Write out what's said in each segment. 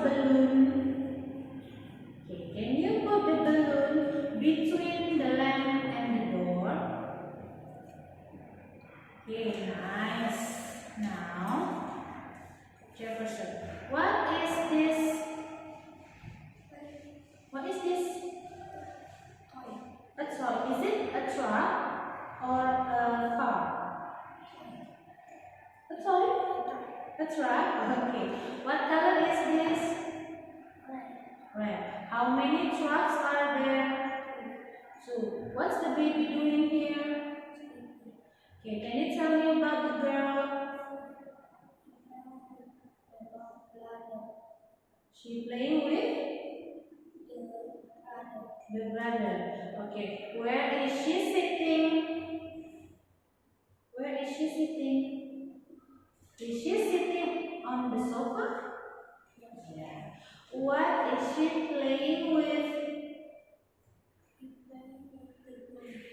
balloon. Okay, can you put the balloon between the lamp and the door? Okay, nice. Now, Jefferson, what is this? What is this? A toy. Is it a truck or a car? A toy? A truck? Okay. What color is this? Red. How many trucks are there? Two. What's the baby doing here? Okay, can you tell me about the girl? She playing with the brother. Okay, where is she sitting? Where is she sitting? Is she sitting on the sofa? Yeah. What is she playing with?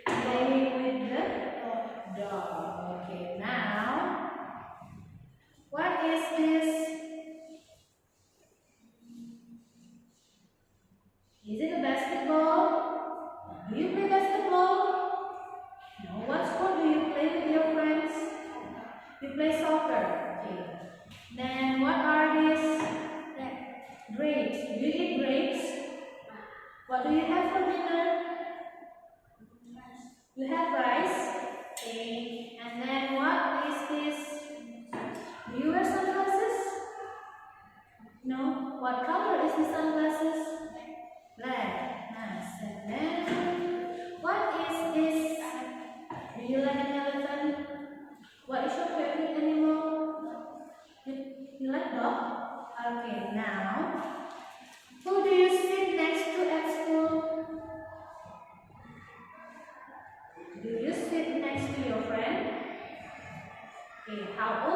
Playing with the dog. Okay, now, what is this? Is it a basketball? Do you play basketball? No. What sport do you play with your friends? You play soccer. Okay. Then what are these? Grapes. Do you eat grapes? What do you have for dinner? You have rice. Okay. And then what is this? Do you wear sunglasses? No. What color is the sunglasses? Black. Nice. And then what is this? Do you like an elephant? What is your favorite animal? You like dog? Okay, now, who do you sit next to at school? Do you sit next to your friend? Okay, how old